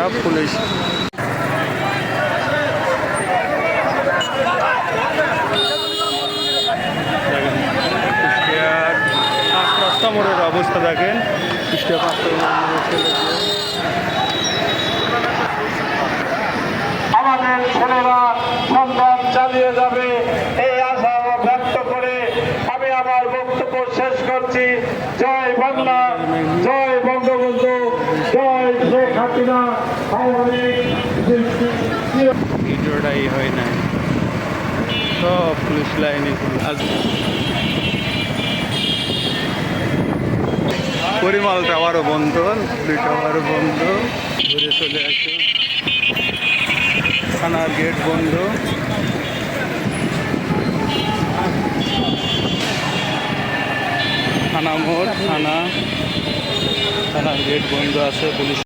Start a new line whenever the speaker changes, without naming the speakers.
সব পুলিশ। দেখেন কুষ্টিয়ার 5 রাস্তা মোড়ের অবস্থা দেখেন। কুষ্টিয়া 5
আমাদের ছেলেরা সংগ্রাম চালিয়ে যাবে এই আশা ব্যক্ত করে আমি আমার বক্তব্য শেষ করছি। জয় বাংলা, জয় বঙ্গবন্ধু, জয় শেখ হাসিনা।
ভিডিওটাই হয় না, সব পুলিশ লাইনে পরিমল টাওয়ারও বন্ধ, টাওয়ারও বন্ধ, ঘুরে চলে আসে। থানার গেট বন্ধ। থানা মোড়, থানার গেট বন্ধ আছে, পুলিশ